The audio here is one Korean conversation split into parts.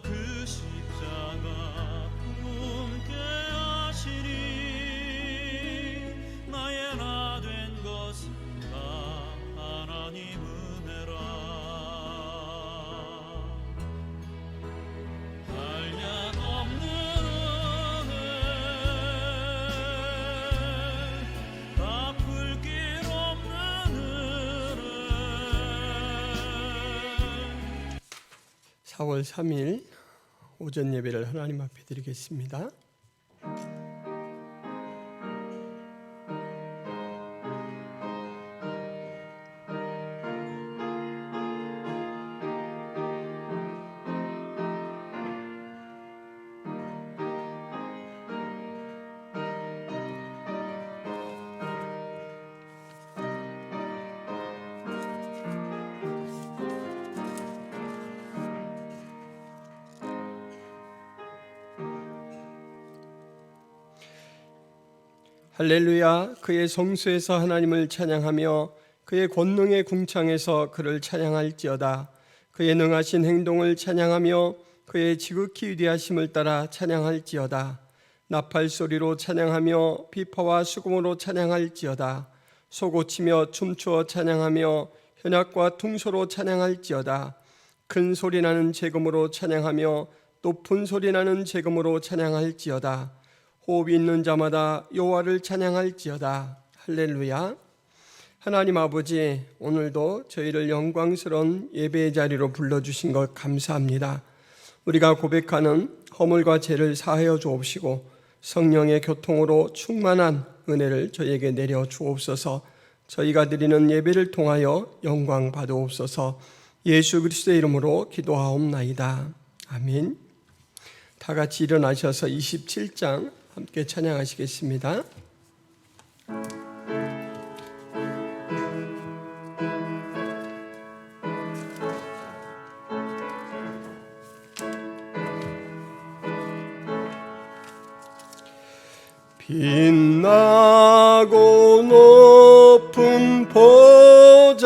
그 십자가 품게 하시니 나의 나 된 것은 다 하나님 은혜라. 한량 없는 은혜, 갚을 길 없는 은혜. 4월 3일 오전 예배를 하나님 앞에 드리겠습니다. 할렐루야. 그의 성소에서 하나님을 찬양하며 그의 권능의 궁창에서 그를 찬양할지어다. 그의 능하신 행동을 찬양하며 그의 지극히 위대하심을 따라 찬양할지어다. 나팔 소리로 찬양하며 비파와 수금으로 찬양할지어다. 소고치며 춤추어 찬양하며 현악과 퉁소로 찬양할지어다. 큰 소리 나는 제금으로 찬양하며 높은 소리 나는 제금으로 찬양할지어다. 호흡이 있는 자마다 여호와를 찬양할지어다. 할렐루야. 하나님 아버지, 오늘도 저희를 영광스러운 예배의 자리로 불러주신 것 감사합니다. 우리가 고백하는 허물과 죄를 사하여 주옵시고 성령의 교통으로 충만한 은혜를 저희에게 내려 주옵소서. 저희가 드리는 예배를 통하여 영광 받으옵소서. 예수 그리스도의 이름으로 기도하옵나이다. 아멘. 다 같이 일어나셔서 27장 함께 찬양하시겠습니다. 빛나고 높은 보좌와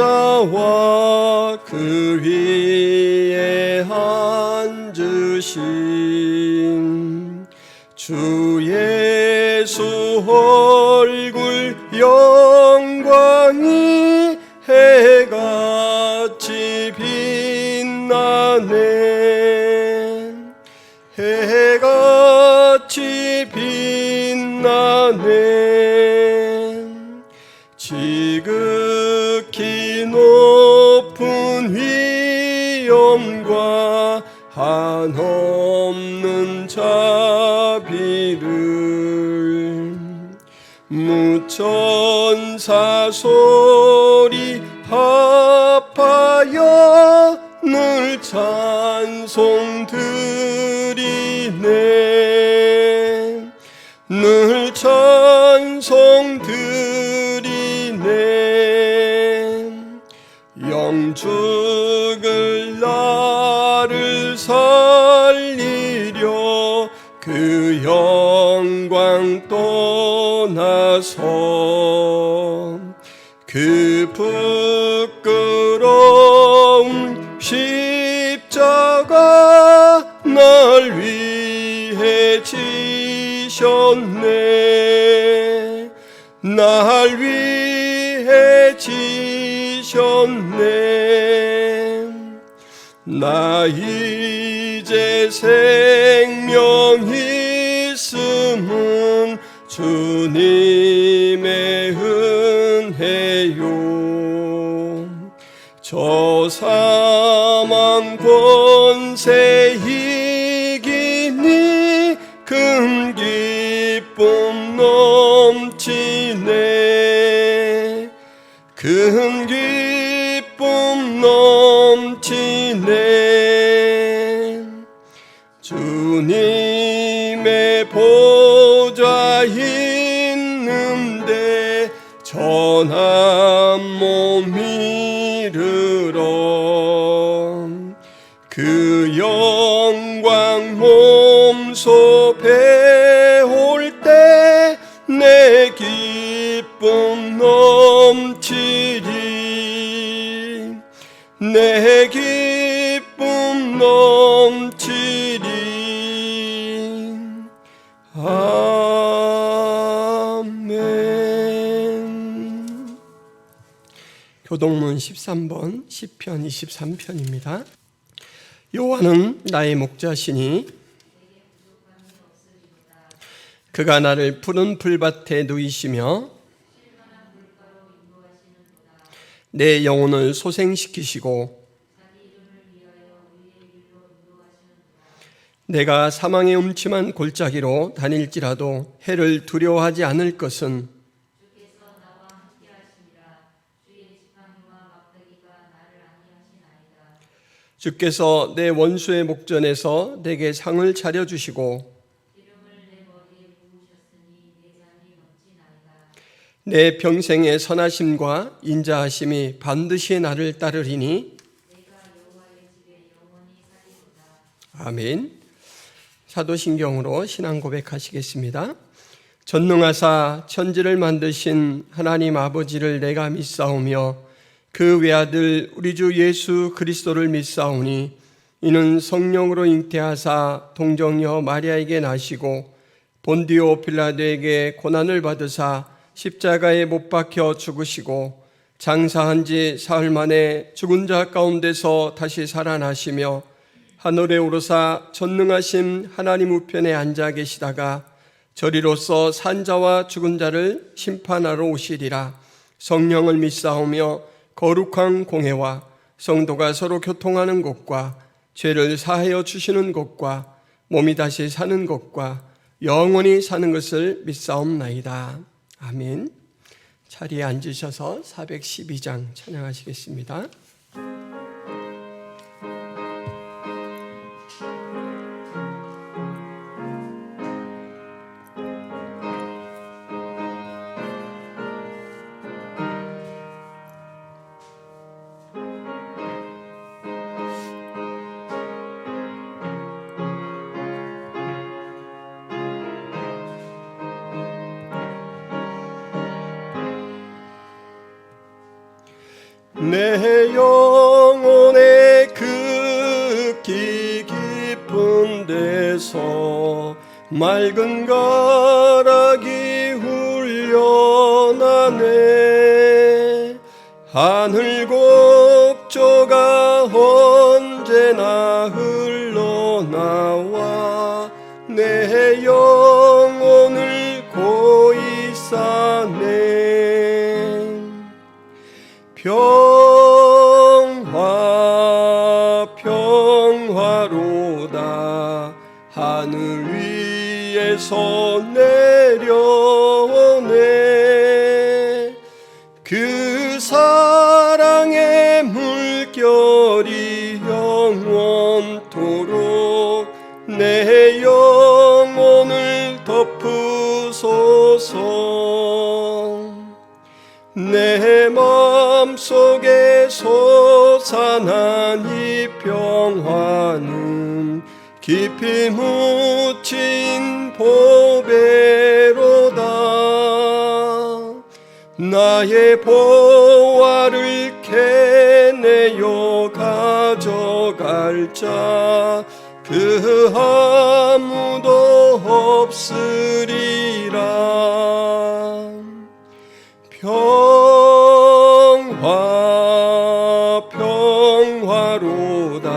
그 위에 앉으신 주 예수 얼굴 영광이 해같이 빛나네. 해같이 빛나네. 지극히 높은 위엄과 한없는 자비를 무천사 소리 합하여 늘 찬송 드리네. 늘 찬송 드리네. 영죽을 나를 살리려 그 영광 떠나서 그 부끄러운 십자가 날 위해 지셨네. 날 위해 지셨네. 나 이제 생명 있음은 주님의 은혜요. 저 사망 권세 이기니 큰 기쁨 넘치네. 큰 기쁨 넘치네. 주님의 보좌 있는데 전한 몸 이르러 그 영광 몸소 배울 때 내 기쁨 넘치리. 내 기쁨 넘치리. 교동문 13번 시편 23편입니다. 여호와는 나의 목자시니 그가 나를 푸른 풀밭에 누이시며 내 영혼을 소생시키시고 내가 사망의 음침한 골짜기로 다닐지라도 해를 두려워하지 않을 것은 주께서 내 원수의 목전에서 내게 상을 차려주시고 내 평생의 선하심과 인자하심이 반드시 나를 따르리니 아멘. 사도신경으로 신앙 고백하시겠습니다. 전능하사 천지를 만드신 하나님 아버지를 내가 믿사오며 그 외아들 우리 주 예수 그리스도를 믿사오니 이는 성령으로 잉태하사 동정녀 마리아에게 나시고 본디오 빌라도에게 고난을 받으사 십자가에 못 박혀 죽으시고 장사한 지 사흘 만에 죽은 자 가운데서 다시 살아나시며 하늘에 오르사 전능하신 하나님 우편에 앉아 계시다가 저리로서 산자와 죽은 자를 심판하러 오시리라. 성령을 믿사오며 거룩한 공회와 성도가 서로 교통하는 것과 죄를 사하여 주시는 것과 몸이 다시 사는 것과 영원히 사는 것을 믿사옵나이다. 아멘. 자리에 앉으셔서 412장 찬양하시겠습니다. 내 영혼의 극히 깊은 데서 맑은 가락이 훈련하네. 하늘 곡조가 언제나 흘러나와 내 영혼을 고이 싸네. 평화로다 하늘 위에서 내려오네. 그 사랑의 물결이 영원토록 내 영혼을 덮으소서. 내 마음속에 솟아난 이 평화는 깊이 묻힌 보배로다. 나의 보화를 캐내어 가져갈 자 그 아무도 없으리라. 평화로다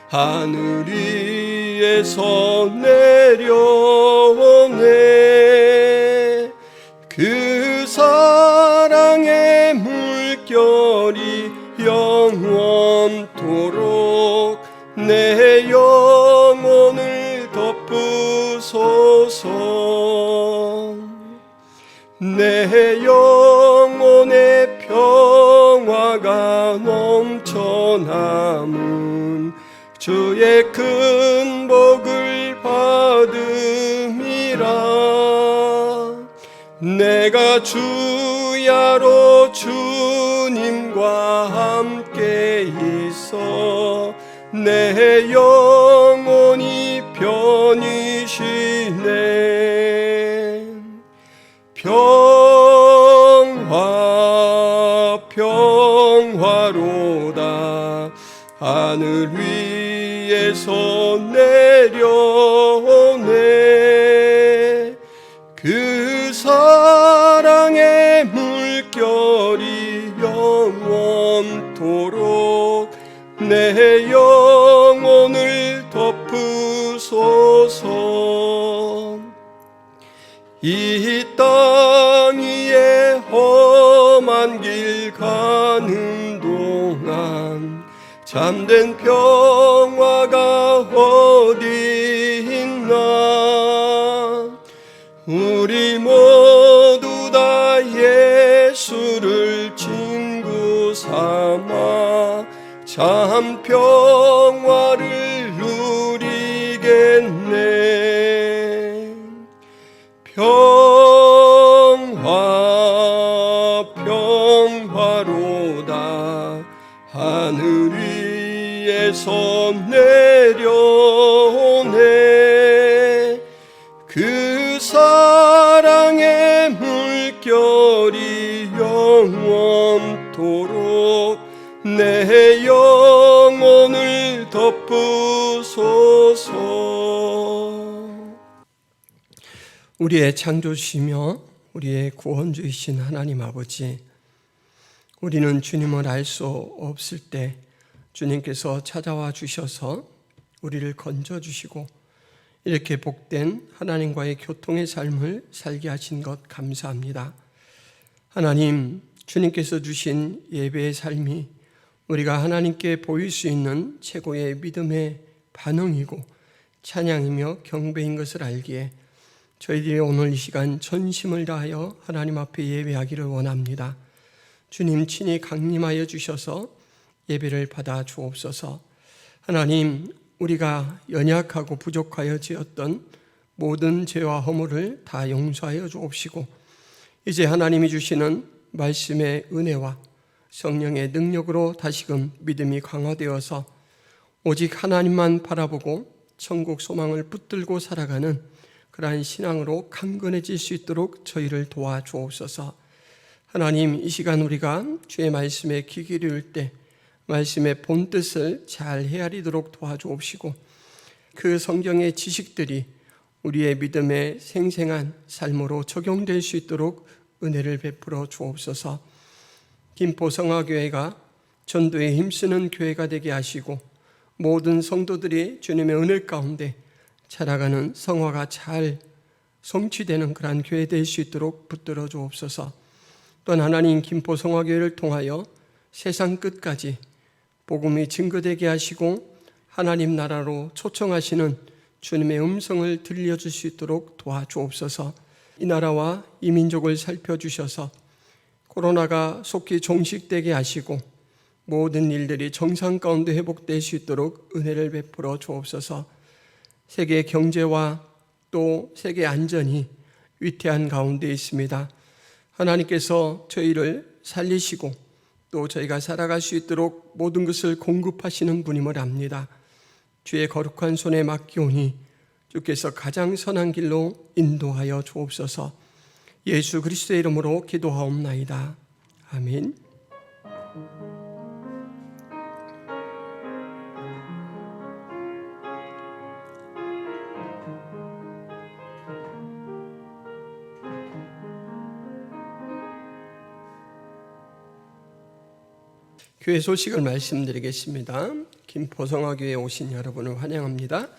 하늘 위에서 내려오네. 그 사랑의 물결이 영원토록 내 영혼을 덮으소서. 내 영혼의 평화가 넘쳐남은 주의 큰 복을 받음이라. 내가 주야로 주님과 함께 있어 내 영혼이 편히 쉬네. 평화로다 하늘 위에서 내려오네. 그 사랑의 물결이 영원토록 내 영혼을 덮으소서. 이 땅 위에 험한 길 가는 동안 참된 평화가 어디 있나. 우리 모두 다 예수를 친구 삼아 참 평화를 누리겠네. 평화 평화로다 하늘 위에서 내려오네. 그 사랑의 물결이 영원토록 내 영혼을 덮으소서. 우리의 창조주시며 우리의 구원주이신 하나님 아버지, 우리는 주님을 알 수 없을 때 주님께서 찾아와 주셔서 우리를 건져주시고 이렇게 복된 하나님과의 교통의 삶을 살게 하신 것 감사합니다. 하나님, 주님께서 주신 예배의 삶이 우리가 하나님께 보일 수 있는 최고의 믿음의 반응이고 찬양이며 경배인 것을 알기에 저희들이 오늘 이 시간 전심을 다하여 하나님 앞에 예배하기를 원합니다. 주님 친히 강림하여 주셔서 예배를 받아 주옵소서. 하나님, 우리가 연약하고 부족하여 지었던 모든 죄와 허물을 다 용서하여 주옵시고 이제 하나님이 주시는 말씀의 은혜와 성령의 능력으로 다시금 믿음이 강화되어서 오직 하나님만 바라보고 천국 소망을 붙들고 살아가는 그러한 신앙으로 강건해질 수 있도록 저희를 도와주옵소서. 하나님, 이 시간 우리가 주의 말씀에 귀 기울일 때 말씀의 본뜻을 잘 헤아리도록 도와주옵시고 그 성경의 지식들이 우리의 믿음의 생생한 삶으로 적용될 수 있도록 은혜를 베풀어 주옵소서. 김포성화교회가 전도에 힘쓰는 교회가 되게 하시고 모든 성도들이 주님의 은혜 가운데 자라가는 성화가 잘 성취되는 그러한 교회 될 수 있도록 붙들어 주옵소서. 또한 하나님, 김포성화교회를 통하여 세상 끝까지 복음이 증거되게 하시고 하나님 나라로 초청하시는 주님의 음성을 들려줄 수 있도록 도와주옵소서. 이 나라와 이 민족을 살펴주셔서 코로나가 속히 종식되게 하시고 모든 일들이 정상 가운데 회복될 수 있도록 은혜를 베풀어 주옵소서. 세계 경제와 또 세계 안전이 위태한 가운데 있습니다. 하나님께서 저희를 살리시고 또 저희가 살아갈 수 있도록 모든 것을 공급하시는 분임을 압니다. 주의 거룩한 손에 맡기오니 주께서 가장 선한 길로 인도하여 주옵소서. 예수 그리스도의 이름으로 기도하옵나이다. 아멘. 교회 소식을 말씀드리겠습니다. 김포성화교회에 오신 여러분을 환영합니다.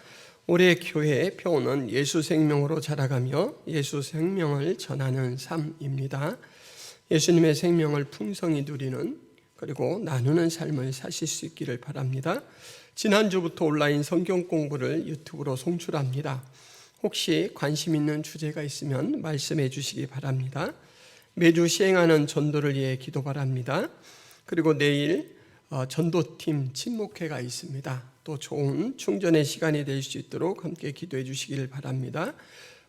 올해 교회의 표어는 예수 생명으로 자라가며 예수 생명을 전하는 삶입니다. 예수님의 생명을 풍성히 누리는 그리고 나누는 삶을 사실 수 있기를 바랍니다. 지난주부터 온라인 성경 공부를 유튜브로 송출합니다. 혹시 관심 있는 주제가 있으면 말씀해 주시기 바랍니다. 매주 시행하는 전도를 위해 기도 바랍니다. 그리고 내일 전도팀 친목회가 있습니다. 또 좋은 충전의 시간이 될 수 있도록 함께 기도해 주시길 바랍니다.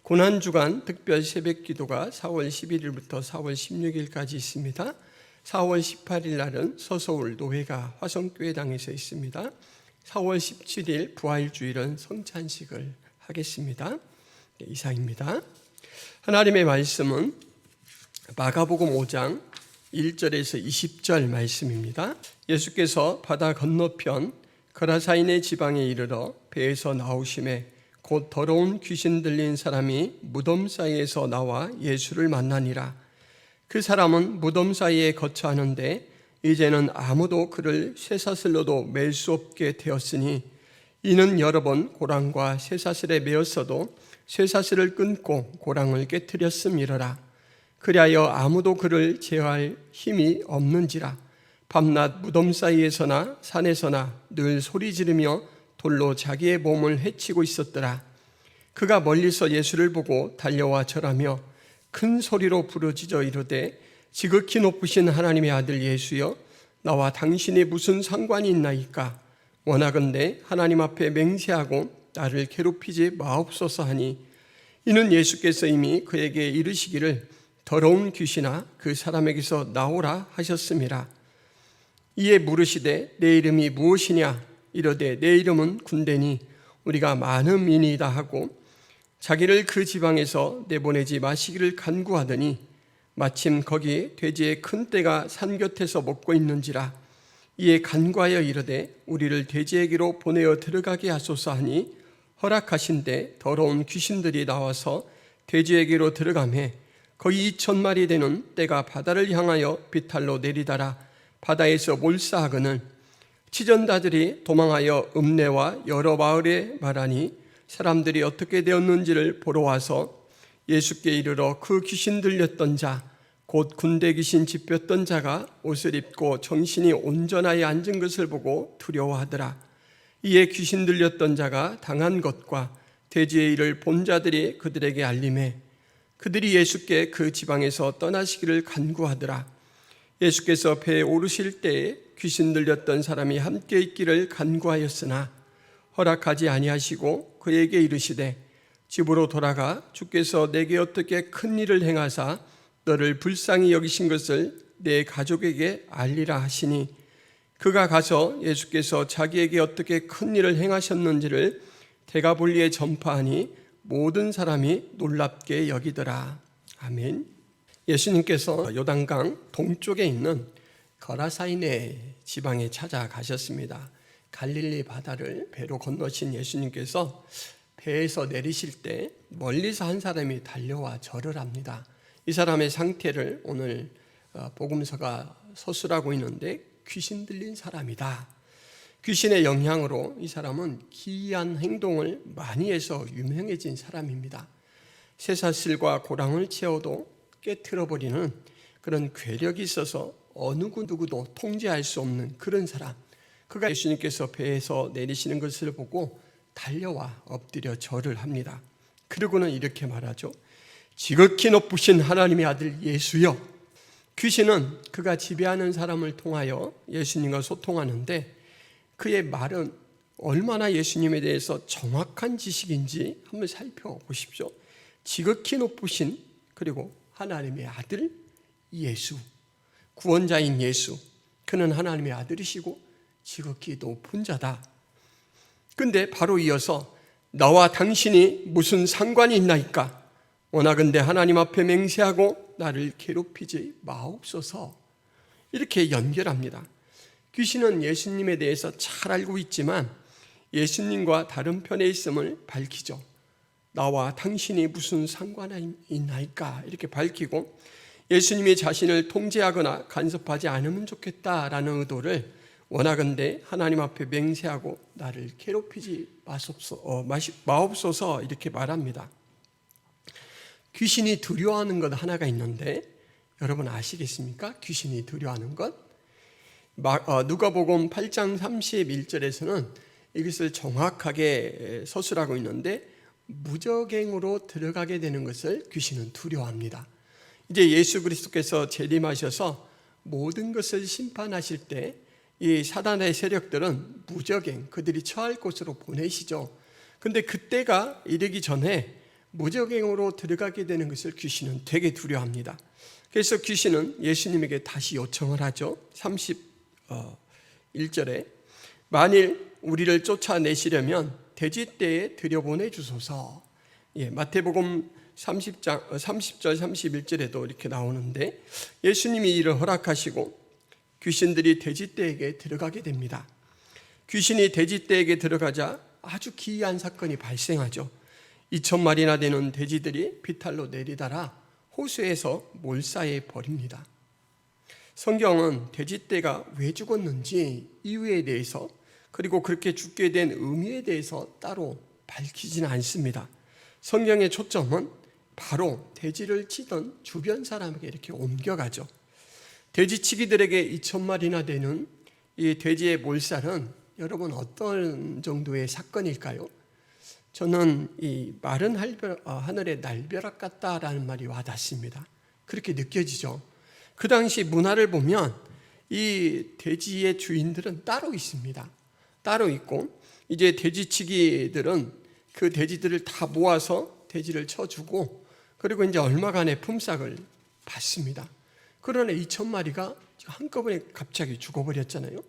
고난주간 특별 새벽 기도가 4월 11일부터 4월 16일까지 있습니다. 4월 18일 날은 서서울 노회가 화성교회당에서 있습니다. 4월 17일 부활주일은 성찬식을 하겠습니다. 이상입니다. 하나님의 말씀은 마가복음 5장 1절에서 20절 말씀입니다. 예수께서 바다 건너편 거라사인의 지방에 이르러 배에서 나오심에 곧 더러운 귀신 들린 사람이 무덤 사이에서 나와 예수를 만나니라. 그 사람은 무덤 사이에 거처하는데 이제는 아무도 그를 쇠사슬로도 맬 수 없게 되었으니 이는 여러 번 고랑과 쇠사슬에 매었어도 쇠사슬을 끊고 고랑을 깨뜨렸음이러라. 그리하여 아무도 그를 제어할 힘이 없는지라. 밤낮 무덤 사이에서나 산에서나 늘 소리 지르며 돌로 자기의 몸을 해치고 있었더라. 그가 멀리서 예수를 보고 달려와 절하며 큰 소리로 부르짖어 이르되 지극히 높으신 하나님의 아들 예수여, 나와 당신이 무슨 상관이 있나이까? 원하건대 하나님 앞에 맹세하고 나를 괴롭히지 마옵소서 하니, 이는 예수께서 이미 그에게 이르시기를 더러운 귀신아 그 사람에게서 나오라 하셨음이라. 이에 물으시되 내 이름이 무엇이냐? 이르되 내 이름은 군대니 우리가 많은 민이다 하고 자기를 그 지방에서 내보내지 마시기를 간구하더니 마침 거기 돼지의 큰 떼가 산 곁에서 먹고 있는지라. 이에 간구하여 이르되 우리를 돼지에게로 보내어 들어가게 하소서 하니 허락하신대 더러운 귀신들이 나와서 돼지에게로 들어가매 거의 2,000마리 되는 떼가 바다를 향하여 비탈로 내리다라 바다에서 몰사하거늘 치전다들이 도망하여 읍내와 여러 마을에 말하니 사람들이 어떻게 되었는지를 보러 와서 예수께 이르러 그 귀신 들렸던 자 곧 군대 귀신 집혔던 자가 옷을 입고 정신이 온전하여 앉은 것을 보고 두려워하더라. 이에 귀신 들렸던 자가 당한 것과 돼지의 일을 본 자들이 그들에게 알림해 그들이 예수께 그 지방에서 떠나시기를 간구하더라. 예수께서 배에 오르실 때에 귀신 들렸던 사람이 함께 있기를 간구하였으나 허락하지 아니하시고 그에게 이르시되 집으로 돌아가 주께서 내게 어떻게 큰 일을 행하사 너를 불쌍히 여기신 것을 내 가족에게 알리라 하시니 그가 가서 예수께서 자기에게 어떻게 큰 일을 행하셨는지를 데가볼리에 전파하니 모든 사람이 놀랍게 여기더라. 아멘. 예수님께서 요단강 동쪽에 있는 거라사이네 지방에 찾아가셨습니다. 갈릴리 바다를 배로 건너신 예수님께서 배에서 내리실 때 멀리서 한 사람이 달려와 절을 합니다. 이 사람의 상태를 오늘 복음서가 서술하고 있는데 귀신 들린 사람이다. 귀신의 영향으로 이 사람은 기이한 행동을 많이 해서 유명해진 사람입니다. 쇠사슬과 고랑을 채워도 깨트려버리는 그런 괴력이 있어서 어느 누구도 통제할 수 없는 그런 사람. 그가 예수님께서 배에서 내리시는 것을 보고 달려와 엎드려 절을 합니다. 그러고는 이렇게 말하죠. 지극히 높으신 하나님의 아들 예수여. 귀신은 그가 지배하는 사람을 통하여 예수님과 소통하는데 그의 말은 얼마나 예수님에 대해서 정확한 지식인지 한번 살펴보십시오. 지극히 높으신 그리고 하나님의 아들 예수, 구원자인 예수, 그는 하나님의 아들이시고 지극히 높은 자다. 근데 바로 이어서 나와 당신이 무슨 상관이 있나이까? 원하건대 하나님 앞에 맹세하고 나를 괴롭히지 마옵소서. 이렇게 연결합니다. 귀신은 예수님에 대해서 잘 알고 있지만 예수님과 다른 편에 있음을 밝히죠. 나와 당신이 무슨 상관이 있나이까? 이렇게 밝히고 예수님이 자신을 통제하거나 간섭하지 않으면 좋겠다라는 의도를 원하건대 하나님 앞에 맹세하고 나를 괴롭히지 마옵소서 이렇게 말합니다. 귀신이 두려워하는 것 하나가 있는데 여러분 아시겠습니까? 귀신이 두려워하는 것. 누가복음 8장 31절에서는 이것을 정확하게 서술하고 있는데 무적행으로 들어가게 되는 것을 귀신은 두려워합니다. 이제 예수 그리스도께서 재림하셔서 모든 것을 심판하실 때 이 사단의 세력들은 무적행, 그들이 처할 곳으로 보내시죠. 근데 그때가 이르기 전에 무적행으로 들어가게 되는 것을 귀신은 되게 두려워합니다. 그래서 귀신은 예수님에게 다시 요청을 하죠. 31절에 만일 우리를 쫓아내시려면 돼지떼에 들여보내 주소서. 마태복음 30절 31절에도 이렇게 나오는데 예수님이 이를 허락하시고 귀신들이 돼지떼에게 들어가게 됩니다. 귀신이 돼지떼에게 들어가자 아주 기이한 사건이 발생하죠. 2,000마리나 되는 돼지들이 비탈로 내리다라 호수에서 몰사해 버립니다. 성경은 돼지떼가 왜 죽었는지 이유에 대해서, 그리고 그렇게 죽게 된 의미에 대해서 따로 밝히지는 않습니다. 성경의 초점은 바로 돼지를 치던 주변 사람에게 이렇게 옮겨가죠. 돼지치기들에게 2,000마리나 되는 이 돼지의 몰살은 여러분 어떤 정도의 사건일까요? 저는 이 마른 하늘의 날벼락 같다라는 말이 와닿습니다. 그렇게 느껴지죠. 그 당시 문화를 보면 이 돼지의 주인들은 따로 있습니다. 따로 있고 이제 돼지치기들은 그 돼지들을 다 모아서 돼지를 쳐주고 그리고 이제 얼마간의 품삯을 받습니다. 그러나 2,000마리가 한꺼번에 갑자기 죽어버렸잖아요.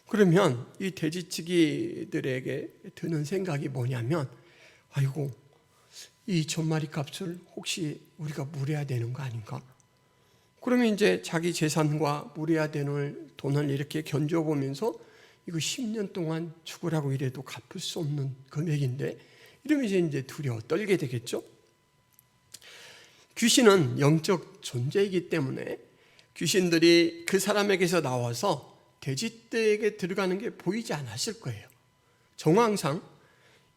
그러면 이 돼지치기들에게 드는 생각이 뭐냐면, 아이고, 이 2,000마리 값을 혹시 우리가 물어야 되는 거 아닌가? 그러면 이제 자기 재산과 물어야 되는 돈을 이렇게 견뎌보면서 이거 10년 동안 죽으라고 이래도 갚을 수 없는 금액인데, 이러면서 이제 두려워 떨게 되겠죠? 귀신은 영적 존재이기 때문에 귀신들이 그 사람에게서 나와서 돼지떼에게 들어가는 게 보이지 않았을 거예요. 정황상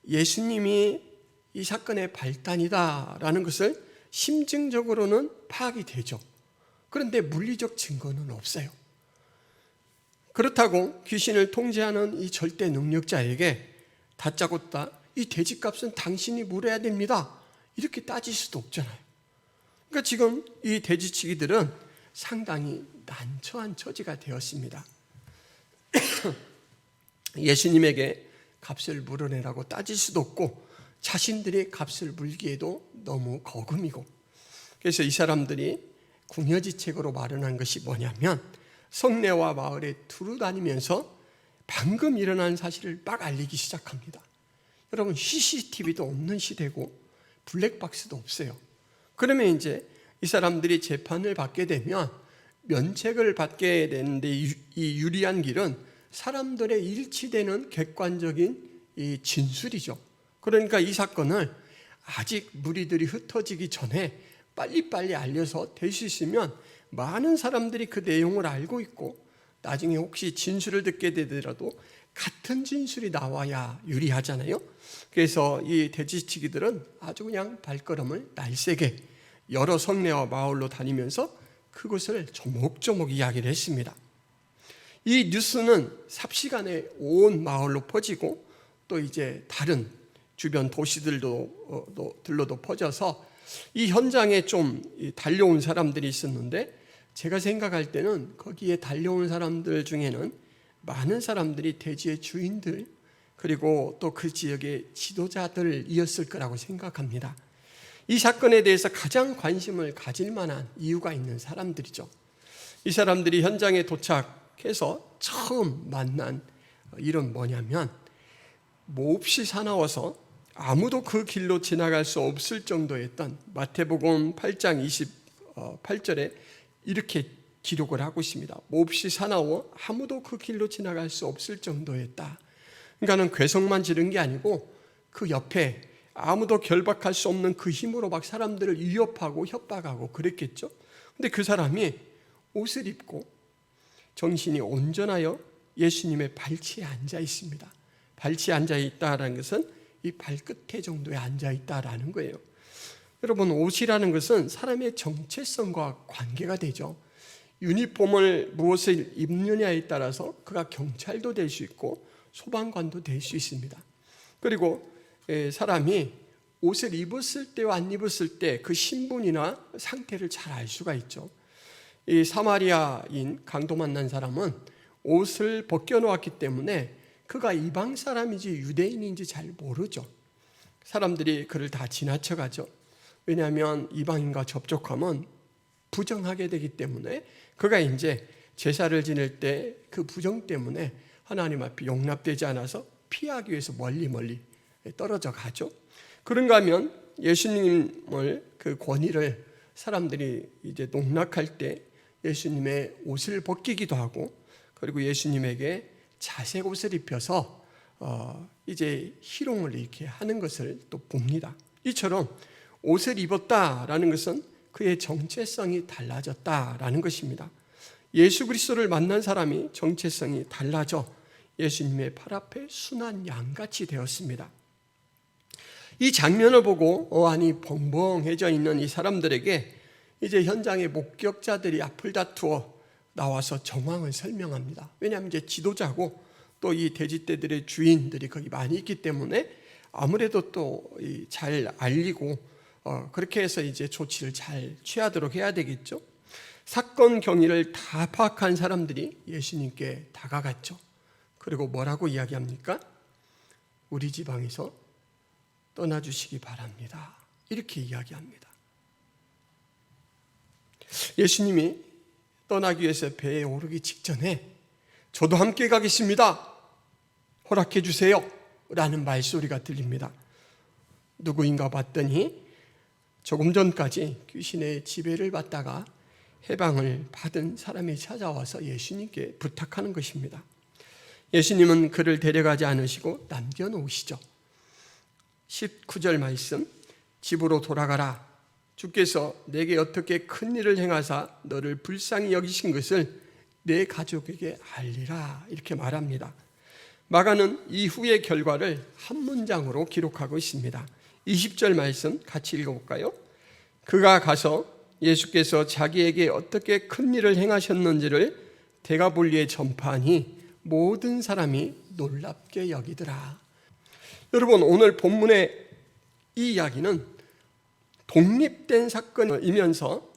예수님이 이 사건의 발단이다라는 것을 심증적으로는 파악이 되죠. 그런데 물리적 증거는 없어요. 그렇다고 귀신을 통제하는 이 절대 능력자에게 다짜고짜 이 돼지값은 당신이 물어야 됩니다, 이렇게 따질 수도 없잖아요. 그러니까 지금 이 돼지치기들은 상당히 난처한 처지가 되었습니다. 예수님에게 값을 물어내라고 따질 수도 없고 자신들이 값을 물기에도 너무 거금이고, 그래서 이 사람들이 궁여지책으로 마련한 것이 뭐냐면 성내와 마을에 두루다니면서 방금 일어난 사실을 막 알리기 시작합니다. 여러분, CCTV도 없는 시대고 블랙박스도 없어요. 그러면 이제 이 사람들이 재판을 받게 되면 면책을 받게 되는데 이 유리한 길은 사람들의 일치되는 객관적인 이 진술이죠. 그러니까 이 사건을 아직 무리들이 흩어지기 전에 빨리빨리 알려서 될 수 있으면 많은 사람들이 그 내용을 알고 있고 나중에 혹시 진술을 듣게 되더라도 같은 진술이 나와야 유리하잖아요. 그래서 이 돼지치기들은 아주 그냥 발걸음을 날쌔게 여러 성내와 마을로 다니면서 그것을 조목조목 이야기를 했습니다. 이 뉴스는 삽시간에 온 마을로 퍼지고 또 이제 다른 주변 도시들로도 퍼져서 이 현장에 좀 달려온 사람들이 있었는데, 제가 생각할 때는 거기에 달려온 사람들 중에는 많은 사람들이 돼지의 주인들 그리고 또 그 지역의 지도자들이었을 거라고 생각합니다. 이 사건에 대해서 가장 관심을 가질 만한 이유가 있는 사람들이죠. 이 사람들이 현장에 도착해서 처음 만난 일은 뭐냐면, 몹시 사나워서 아무도 그 길로 지나갈 수 없을 정도였던 마태복음 8장 28절에 이렇게 기록을 하고 있습니다. 몹시 사나워 아무도 그 길로 지나갈 수 없을 정도였다. 그러니까는 괴성만 지른 게 아니고 그 옆에 아무도 결박할 수 없는 그 힘으로 막 사람들을 위협하고 협박하고 그랬겠죠. 근데 그 사람이 옷을 입고 정신이 온전하여 예수님의 발치에 앉아 있습니다. 발치에 앉아 있다라는 것은 이 발끝에 정도에 앉아 있다라는 거예요. 여러분, 옷이라는 것은 사람의 정체성과 관계가 되죠. 유니폼을 무엇을 입느냐에 따라서 그가 경찰도 될 수 있고 소방관도 될 수 있습니다. 그리고 사람이 옷을 입었을 때와 안 입었을 때 그 신분이나 상태를 잘 알 수가 있죠. 이 사마리아인 강도 만난 사람은 옷을 벗겨놓았기 때문에 그가 이방 사람인지 유대인인지 잘 모르죠. 사람들이 그를 다 지나쳐가죠. 왜냐하면 이방인과 접촉하면 부정하게 되기 때문에 그가 이제 제사를 지낼 때 그 부정 때문에 하나님 앞에 용납되지 않아서 피하기 위해서 멀리 떨어져 가죠. 그런가 하면 예수님을 그 권위를 사람들이 이제 농락할 때 예수님의 옷을 벗기기도 하고, 그리고 예수님에게 자색 옷을 입혀서 이제 희롱을 이렇게 하는 것을 또 봅니다. 이처럼 옷을 입었다라는 것은 그의 정체성이 달라졌다라는 것입니다. 예수 그리스도를 만난 사람이 정체성이 달라져 예수님의 팔 앞에 순한 양같이 되었습니다. 이 장면을 보고 어안이 벙벙해져 있는 이 사람들에게 이제 현장의 목격자들이 앞을 다투어 나와서 정황을 설명합니다. 왜냐하면 이제 지도자고 또 이 돼지떼들의 주인들이 거기 많이 있기 때문에 아무래도 또 잘 알리고 그렇게 해서 이제 조치를 잘 취하도록 해야 되겠죠. 사건 경위를 다 파악한 사람들이 예수님께 다가갔죠. 그리고 뭐라고 이야기합니까? 우리 지방에서 떠나주시기 바랍니다. 이렇게 이야기합니다. 예수님이 떠나기 위해서 배에 오르기 직전에 저도 함께 가겠습니다. 허락해 주세요. 라는 말소리가 들립니다. 누구인가 봤더니 조금 전까지 귀신의 지배를 받다가 해방을 받은 사람이 찾아와서 예수님께 부탁하는 것입니다. 예수님은 그를 데려가지 않으시고 남겨놓으시죠. 19절 말씀, 집으로 돌아가라. 주께서 내게 어떻게 큰 일을 행하사 너를 불쌍히 여기신 것을 내 가족에게 알리라. 이렇게 말합니다. 마가는 이후의 결과를 한 문장으로 기록하고 있습니다. 20절 말씀 같이 읽어볼까요? 그가 가서 예수께서 자기에게 어떻게 큰 일을 행하셨는지를 데가볼리에 전파하니 모든 사람이 놀랍게 여기더라. 여러분, 오늘 본문의 이 이야기는 독립된 사건이면서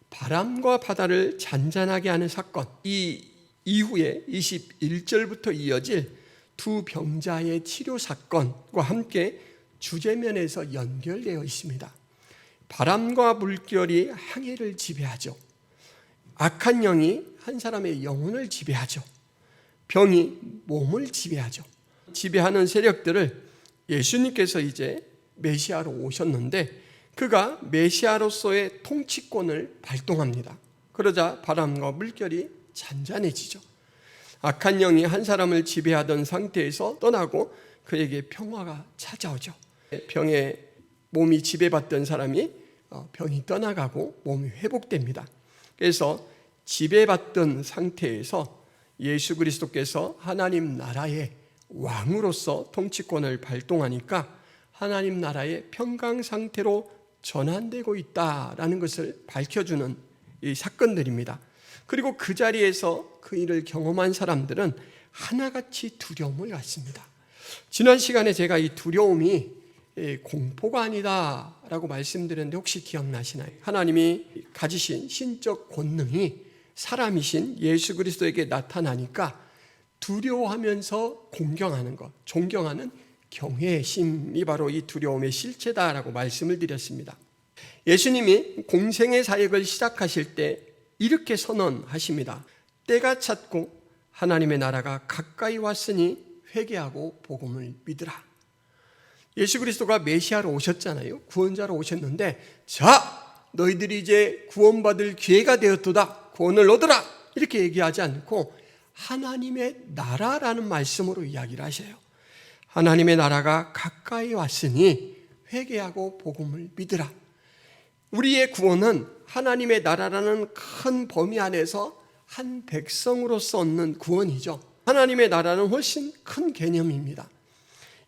바람과 바다를 잔잔하게 하는 사건, 이 이후에 21절부터 이어질 두 병자의 치료 사건과 함께 주제면에서 연결되어 있습니다. 바람과 물결이 항해를 지배하죠. 악한 영이 한 사람의 영혼을 지배하죠. 병이 몸을 지배하죠. 지배하는 세력들을 예수님께서 이제 메시아로 오셨는데 그가 메시아로서의 통치권을 발동합니다. 그러자 바람과 물결이 잔잔해지죠. 악한 영이 한 사람을 지배하던 상태에서 떠나고 그에게 평화가 찾아오죠. 병에 몸이 지배받던 사람이 병이 떠나가고 몸이 회복됩니다. 그래서 지배받던 상태에서 예수 그리스도께서 하나님 나라의 왕으로서 통치권을 발동하니까 하나님 나라의 평강 상태로 전환되고 있다라는 것을 밝혀주는 이 사건들입니다. 그리고 그 자리에서 그 일을 경험한 사람들은 하나같이 두려움을 갖습니다. 지난 시간에 제가 이 두려움이 공포가 아니다라고 말씀드렸는데 혹시 기억나시나요? 하나님이 가지신 신적 권능이 사람이신 예수 그리스도에게 나타나니까 두려워하면서 공경하는 것, 존경하는 경외심이 바로 이 두려움의 실체다라고 말씀을 드렸습니다. 예수님이 공생의 사역을 시작하실 때 이렇게 선언하십니다. 때가 찼고 하나님의 나라가 가까이 왔으니 회개하고 복음을 믿으라. 예수 그리스도가 메시아로 오셨잖아요. 구원자로 오셨는데 자, 너희들이 이제 구원받을 기회가 되었도다. 구원을 얻으라. 이렇게 얘기하지 않고 하나님의 나라라는 말씀으로 이야기를 하셔요. 하나님의 나라가 가까이 왔으니 회개하고 복음을 믿으라. 우리의 구원은 하나님의 나라라는 큰 범위 안에서 한 백성으로서 얻는 구원이죠. 하나님의 나라는 훨씬 큰 개념입니다.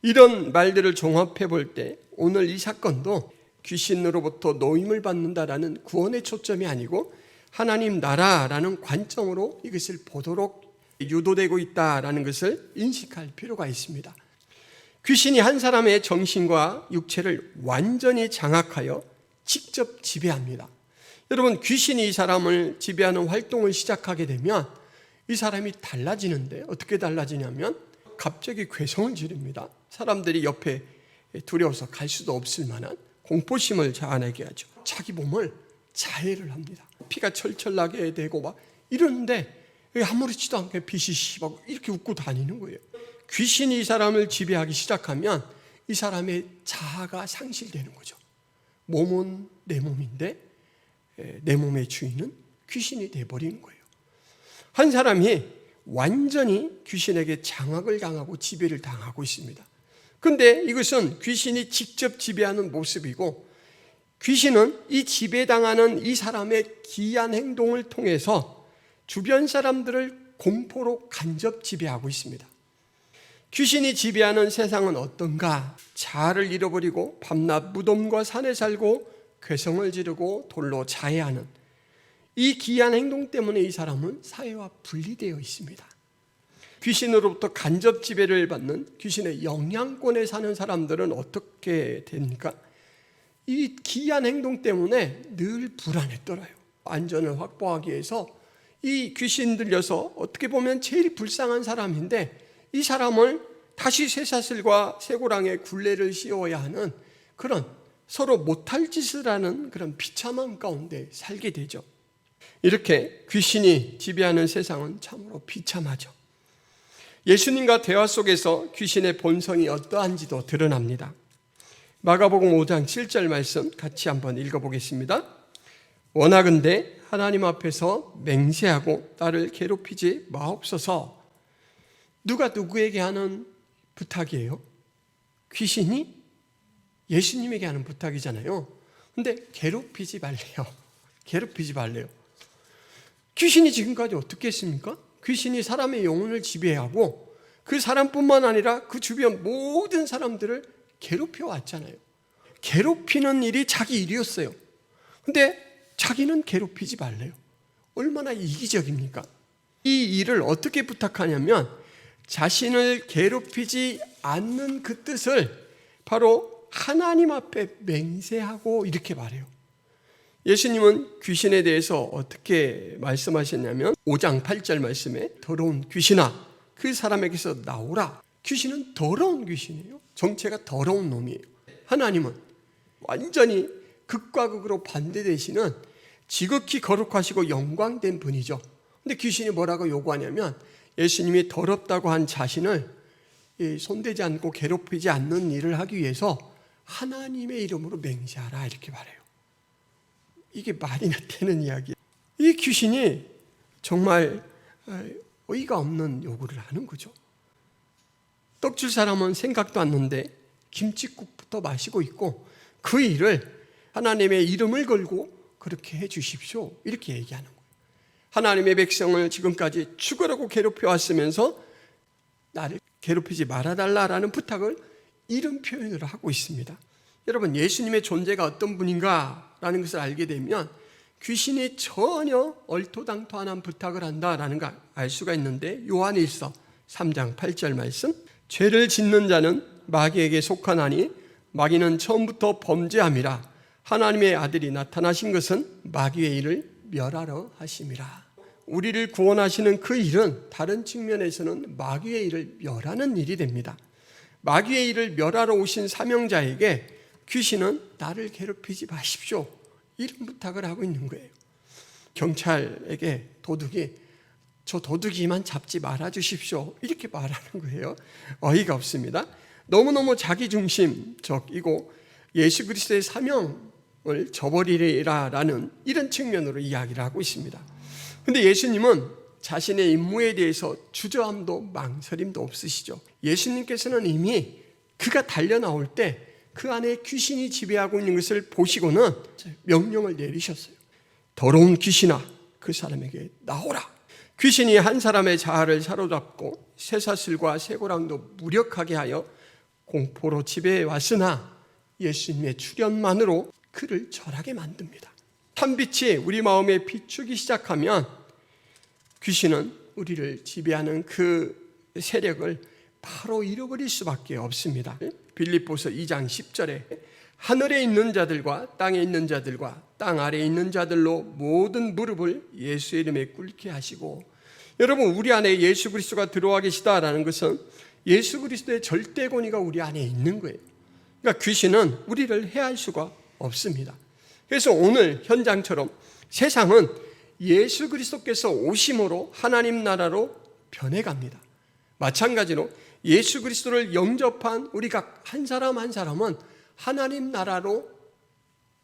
이런 말들을 종합해 볼 때 오늘 이 사건도 귀신으로부터 노임을 받는다라는 구원의 초점이 아니고 하나님 나라라는 관점으로 이것을 보도록 유도되고 있다라는 것을 인식할 필요가 있습니다. 귀신이 한 사람의 정신과 육체를 완전히 장악하여 직접 지배합니다. 여러분, 귀신이 이 사람을 지배하는 활동을 시작하게 되면 이 사람이 달라지는데 어떻게 달라지냐면 갑자기 괴성을 지릅니다. 사람들이 옆에 두려워서 갈 수도 없을 만한 공포심을 자아내게 하죠. 자기 몸을 자해를 합니다. 피가 철철 나게 되고 막 이러는데 아무렇지도 않게 비시시하고 이렇게 웃고 다니는 거예요. 귀신이 이 사람을 지배하기 시작하면 이 사람의 자아가 상실되는 거죠. 몸은 내 몸인데 내 몸의 주인은 귀신이 되어버리는 거예요. 한 사람이 완전히 귀신에게 장악을 당하고 지배를 당하고 있습니다. 그런데 이것은 귀신이 직접 지배하는 모습이고 귀신은 이 지배당하는 이 사람의 기이한 행동을 통해서 주변 사람들을 공포로 간접 지배하고 있습니다. 귀신이 지배하는 세상은 어떤가? 자아를 잃어버리고 밤낮 무덤과 산에 살고 괴성을 지르고 돌로 자해하는 이 기이한 행동 때문에 이 사람은 사회와 분리되어 있습니다. 귀신으로부터 간접 지배를 받는 귀신의 영향권에 사는 사람들은 어떻게 됩니까? 이 기이한 행동 때문에 늘 불안에 떨어요. 안전을 확보하기 위해서 이 귀신 들려서 어떻게 보면 제일 불쌍한 사람인데 이 사람을 다시 쇠사슬과 쇠고랑에 굴레를 씌워야 하는 그런 서로 못할 짓을 하는 그런 비참함 가운데 살게 되죠. 이렇게 귀신이 지배하는 세상은 참으로 비참하죠. 예수님과 대화 속에서 귀신의 본성이 어떠한지도 드러납니다. 마가복음 5장 7절 말씀 같이 한번 읽어보겠습니다. 원하건대 하나님 앞에서 맹세하고 나를 괴롭히지 마옵소서. 누가 누구에게 하는 부탁이에요? 귀신이 예수님에게 하는 부탁이잖아요. 근데 괴롭히지 말래요. 괴롭히지 말래요. 귀신이 지금까지 어떻게 했습니까? 귀신이 사람의 영혼을 지배하고 그 사람뿐만 아니라 그 주변 모든 사람들을 괴롭혀 왔잖아요. 괴롭히는 일이 자기 일이었어요. 근데 자기는 괴롭히지 말래요. 얼마나 이기적입니까? 이 일을 어떻게 부탁하냐면 자신을 괴롭히지 않는 그 뜻을 바로 하나님 앞에 맹세하고 이렇게 말해요. 예수님은 귀신에 대해서 어떻게 말씀하셨냐면 5장 8절 말씀에 더러운 귀신아 그 사람에게서 나오라. 귀신은 더러운 귀신이에요. 정체가 더러운 놈이에요. 하나님은 완전히 극과 극으로 반대되시는 지극히 거룩하시고 영광된 분이죠. 근데 귀신이 뭐라고 요구하냐면 예수님이 더럽다고 한 자신을 손대지 않고 괴롭히지 않는 일을 하기 위해서 하나님의 이름으로 맹세하라 이렇게 말해요. 이게 말이나 되는 이야기예요. 이 귀신이 정말 어이가 없는 요구를 하는 거죠. 떡 줄 사람은 생각도 않는데 김칫국부터 마시고 있고 그 일을 하나님의 이름을 걸고 그렇게 해 주십시오 이렇게 얘기하는 거예요. 하나님의 백성을 지금까지 죽으라고 괴롭혀 왔으면서 나를 괴롭히지 말아달라라는 부탁을 이름 표현으로 하고 있습니다. 여러분 예수님의 존재가 어떤 분인가라는 것을 알게 되면 귀신이 전혀 얼토당토한 부탁을 한다라는 걸 알 수가 있는데 요한일서 3장 8절 말씀 죄를 짓는 자는 마귀에게 속하나니 마귀는 처음부터 범죄함이라 하나님의 아들이 나타나신 것은 마귀의 일을 멸하러 하심이라. 우리를 구원하시는 그 일은 다른 측면에서는 마귀의 일을 멸하는 일이 됩니다. 마귀의 일을 멸하러 오신 사명자에게 귀신은 나를 괴롭히지 마십시오 이런 부탁을 하고 있는 거예요. 경찰에게 도둑이 저 도둑이만 잡지 말아 주십시오 이렇게 말하는 거예요. 어이가 없습니다. 너무너무 자기중심적이고 예수 그리스도의 사명을 저버리리라라는 이런 측면으로 이야기를 하고 있습니다. 그런데 예수님은 자신의 임무에 대해서 주저함도 망설임도 없으시죠. 예수님께서는 이미 그가 달려나올 때 그 안에 귀신이 지배하고 있는 것을 보시고는 명령을 내리셨어요. 더러운 귀신아 그 사람에게 나오라. 귀신이 한 사람의 자아를 사로잡고 쇠사슬과 쇠고랑도 무력하게 하여 공포로 지배해 왔으나 예수님의 출현만으로 그를 절하게 만듭니다. 탄빛이 우리 마음에 비추기 시작하면 귀신은 우리를 지배하는 그 세력을 바로 잃어버릴 수밖에 없습니다. 빌립보서 2장 10절에 하늘에 있는 자들과 땅에 있는 자들과 땅 아래에 있는 자들로 모든 무릎을 예수의 이름에 꿇게 하시고, 여러분 우리 안에 예수 그리스도가 들어와 계시다라는 것은 예수 그리스도의 절대 권위가 우리 안에 있는 거예요. 그러니까 귀신은 우리를 해할 수가 없습니다. 그래서 오늘 현장처럼 세상은 예수 그리스도께서 오심으로 하나님 나라로 변해갑니다. 마찬가지로 예수 그리스도를 영접한 우리 각 한 사람 한 사람은 하나님 나라로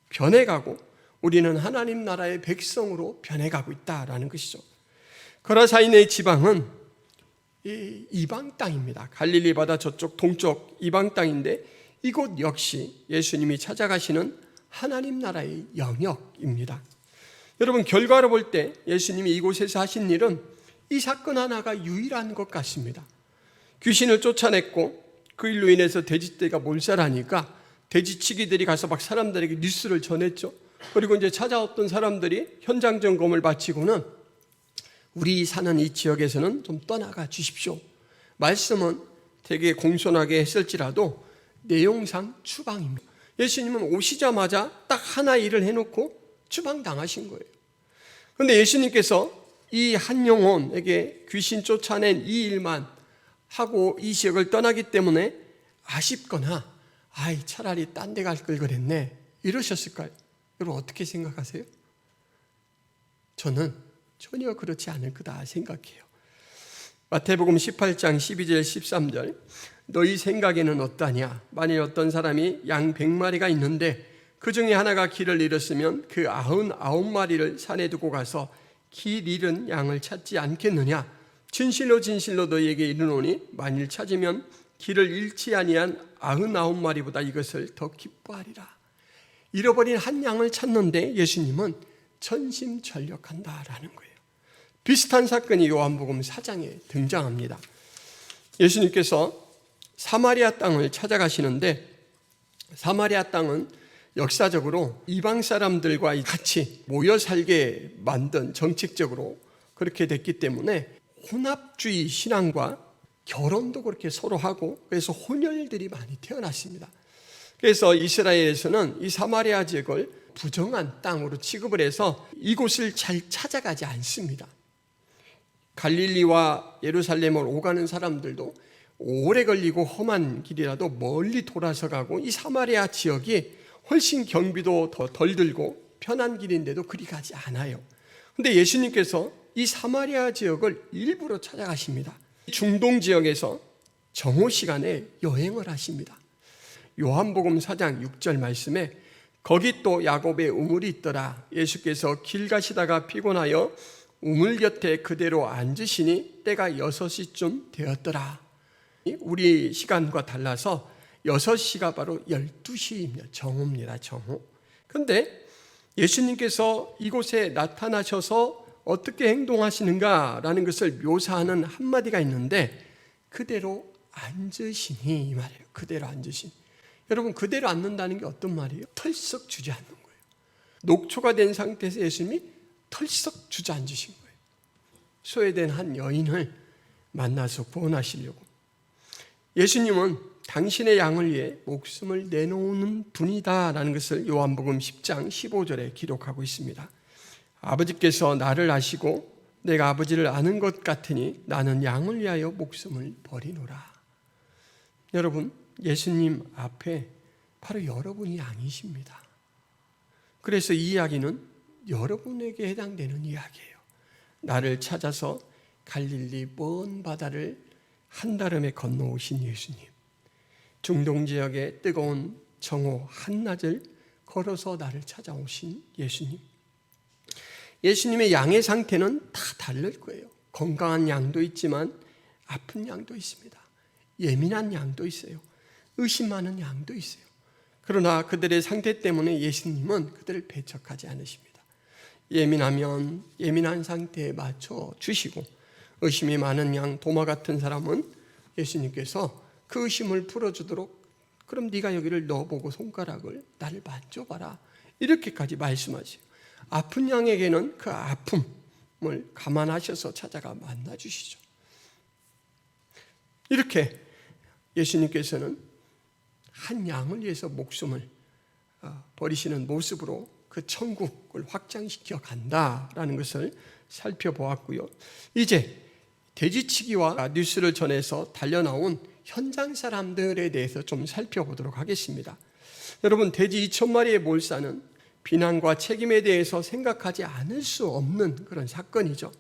변해가고 우리는 하나님 나라의 백성으로 변해가고 있다라는 것이죠. 거라사인의 지방은 이방 땅입니다. 갈릴리 바다 저쪽 동쪽 이방 땅인데 이곳 역시 예수님이 찾아가시는 하나님 나라의 영역입니다. 여러분, 결과로 볼 때 예수님이 이곳에서 하신 일은 이 사건 하나가 유일한 것 같습니다. 귀신을 쫓아냈고 그 일로 인해서 돼지떼가 몰살하니까 돼지치기들이 가서 막 사람들에게 뉴스를 전했죠. 그리고 이제 찾아왔던 사람들이 현장 점검을 마치고는 우리 사는 이 지역에서는 좀 떠나가 주십시오. 말씀은 되게 공손하게 했을지라도 내용상 추방입니다. 예수님은 오시자마자 딱 하나 일을 해놓고 추방당하신 거예요. 그런데 예수님께서 이 한 영혼에게 귀신 쫓아낸 이 일만 하고 이 지역을 떠나기 때문에 아쉽거나 차라리 딴 데 갈 걸 그랬네 이러셨을까요? 여러분 어떻게 생각하세요? 저는 전혀 그렇지 않을 거다 생각해요. 마태복음 18장 12절 13절 너희 생각에는 어떠냐? 만일 어떤 사람이 양 100마리가 있는데 그 중에 하나가 길을 잃었으면 그 99마리를 산에 두고 가서 길 잃은 양을 찾지 않겠느냐? 진실로 진실로 너희에게 이르노니 만일 찾으면 길을 잃지 아니한 99마리보다 이것을 더 기뻐하리라. 잃어버린 한 양을 찾는데 예수님은 전심전력한다라는 거예요. 비슷한 사건이 요한복음 4장에 등장합니다. 예수님께서 사마리아 땅을 찾아가시는데 사마리아 땅은 역사적으로 이방 사람들과 같이 모여 살게 만든 정책적으로 그렇게 됐기 때문에 혼합주의 신앙과 결혼도 그렇게 서로 하고 그래서 혼혈들이 많이 태어났습니다. 그래서 이스라엘에서는 이 사마리아 지역을 부정한 땅으로 취급을 해서 이곳을 잘 찾아가지 않습니다. 갈릴리와 예루살렘을 오가는 사람들도 오래 걸리고 험한 길이라도 멀리 돌아서 가고 이 사마리아 지역이 훨씬 경비도 더 덜 들고 편한 길인데도 그리 가지 않아요. 그런데 예수님께서 이 사마리아 지역을 일부러 찾아가십니다. 중동 지역에서 정오 시간에 여행을 하십니다. 요한복음 4장 6절 말씀에 거기 또 야곱의 우물이 있더라. 예수께서 길 가시다가 피곤하여 우물 곁에 그대로 앉으시니 때가 6시쯤 되었더라. 우리 시간과 달라서 6시가 바로 12시입니다. 정오입니다. 정오. 그런데 예수님께서 이곳에 나타나셔서 어떻게 행동하시는가라는 것을 묘사하는 한마디가 있는데 그대로 앉으시니 이 말이에요. 그대로 앉으시니. 여러분 그대로 앉는다는 게 어떤 말이에요? 털썩 주저앉는 거예요. 녹초가 된 상태에서 예수님이 털썩 주저앉으신 거예요. 소외된 한 여인을 만나서 구원하시려고. 예수님은 당신의 양을 위해 목숨을 내놓는 분이다라는 것을 요한복음 10장 15절에 기록하고 있습니다. 아버지께서 나를 아시고 내가 아버지를 아는 것 같으니 나는 양을 위하여 목숨을 버리노라. 여러분 예수님 앞에 바로 여러분이 양이십니다. 그래서 이 이야기는 여러분에게 해당되는 이야기예요. 나를 찾아서 갈릴리 먼 바다를 한달음에 건너오신 예수님, 중동 지역의 뜨거운 정오 한낮을 걸어서 나를 찾아오신 예수님. 예수님의 양의 상태는 다 다를 거예요. 건강한 양도 있지만 아픈 양도 있습니다. 예민한 양도 있어요. 의심 많은 양도 있어요. 그러나 그들의 상태 때문에 예수님은 그들을 배척하지 않으십니다. 예민하면 예민한 상태에 맞춰 주시고 의심이 많은 양 도마 같은 사람은 예수님께서 그 의심을 풀어주도록 그럼 네가 여기를 넣어보고 손가락을 나를 만져봐라 이렇게까지 말씀하세요. 아픈 양에게는 그 아픔을 감안하셔서 찾아가 만나주시죠. 이렇게 예수님께서는 한 양을 위해서 목숨을 버리시는 모습으로 그 천국을 확장시켜 간다라는 것을 살펴보았고요. 이제 돼지치기와 뉴스를 전해서 달려나온 현장 사람들에 대해서 좀 살펴보도록 하겠습니다. 여러분 돼지 2,000마리의 몰사는 비난과 책임에 대해서 생각하지 않을 수 없는 그런 사건이죠.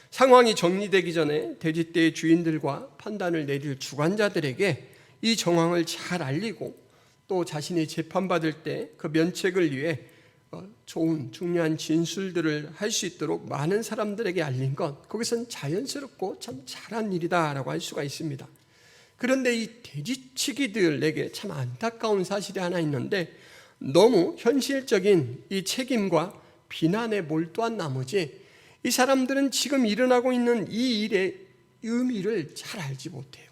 상황이 정리되기 전에 돼지떼의 주인들과 판단을 내릴 주관자들에게 이 정황을 잘 알리고 또 자신이 재판받을 때 그 면책을 위해 좋은 중요한 진술들을 할 수 있도록 많은 사람들에게 알린 것, 그것은 자연스럽고 참 잘한 일이다라고 할 수가 있습니다. 그런데 이 돼지치기들에게 참 안타까운 사실이 하나 있는데 너무 현실적인 이 책임과 비난에 몰두한 나머지 이 사람들은 지금 일어나고 있는 이 일의 의미를 잘 알지 못해요.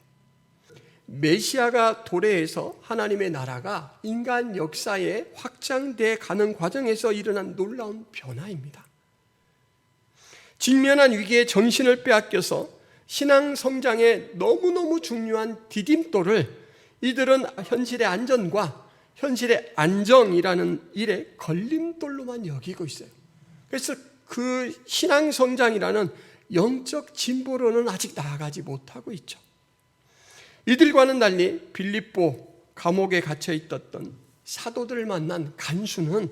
메시아가 도래해서 하나님의 나라가 인간 역사에 확장돼 가는 과정에서 일어난 놀라운 변화입니다. 직면한 위기에 정신을 빼앗겨서 신앙 성장에 너무너무 중요한 디딤돌을 이들은 현실의 안전과 현실의 안정이라는 일의 걸림돌로만 여기고 있어요. 그래서 그 신앙 성장이라는 영적 진보로는 아직 나아가지 못하고 있죠. 이들과는 달리 빌립보 감옥에 갇혀 있었던 사도들을 만난 간수는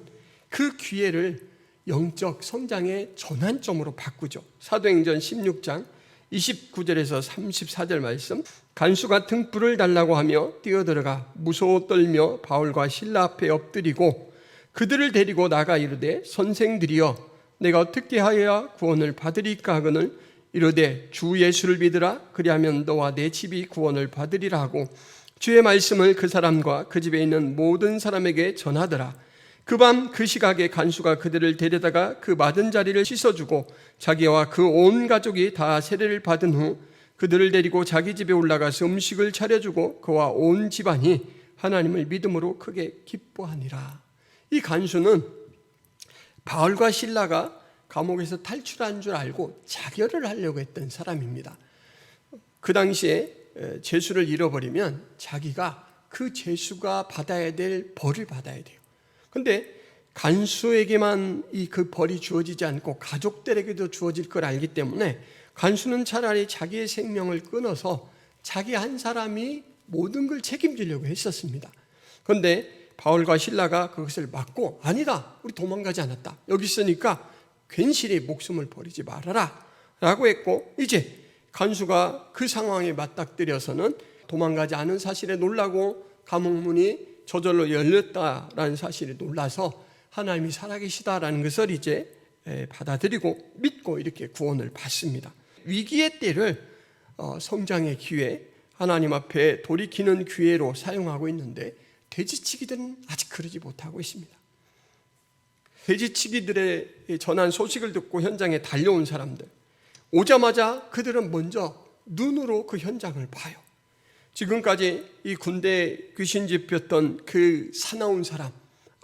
그 기회를 영적 성장의 전환점으로 바꾸죠. 사도행전 16장 29절에서 34절 말씀, 간수가 등불을 달라고 하며 뛰어들어가 무서워 떨며 바울과 실라 앞에 엎드리고 그들을 데리고 나가 이르되 선생들이여 내가 어떻게 하여야 구원을 받으리까 하거늘 이르되 주 예수를 믿으라 그리하면 너와 내 집이 구원을 받으리라 하고 주의 말씀을 그 사람과 그 집에 있는 모든 사람에게 전하더라. 그 밤 그 시각에 간수가 그들을 데려다가 그 맞은 자리를 씻어주고 자기와 그 온 가족이 다 세례를 받은 후 그들을 데리고 자기 집에 올라가서 음식을 차려주고 그와 온 집안이 하나님을 믿음으로 크게 기뻐하니라. 이 간수는 바울과 실라가 감옥에서 탈출한 줄 알고 자결을 하려고 했던 사람입니다. 그 당시에 죄수를 잃어버리면 자기가 그 죄수가 받아야 될 벌을 받아야 돼요. 그런데 간수에게만 그 벌이 주어지지 않고 가족들에게도 주어질 걸 알기 때문에 간수는 차라리 자기의 생명을 끊어서 자기 한 사람이 모든 걸 책임지려고 했었습니다. 그런데 바울과 실라가 그것을 막고 아니다, 우리 도망가지 않았다, 여기 있으니까 괜시리 목숨을 버리지 말아라 라고 했고, 이제 간수가 그 상황에 맞닥뜨려서는 도망가지 않은 사실에 놀라고 감옥문이 저절로 열렸다라는 사실에 놀라서 하나님이 살아계시다라는 것을 이제 받아들이고 믿고 이렇게 구원을 받습니다. 위기의 때를 성장의 기회, 하나님 앞에 돌이키는 기회로 사용하고 있는데 돼지치기들은 아직 그러지 못하고 있습니다. 돼지치기들의 전한 소식을 듣고 현장에 달려온 사람들, 오자마자 그들은 먼저 눈으로 그 현장을 봐요. 지금까지 이 군대 귀신 잡혔던 그 사나운 사람,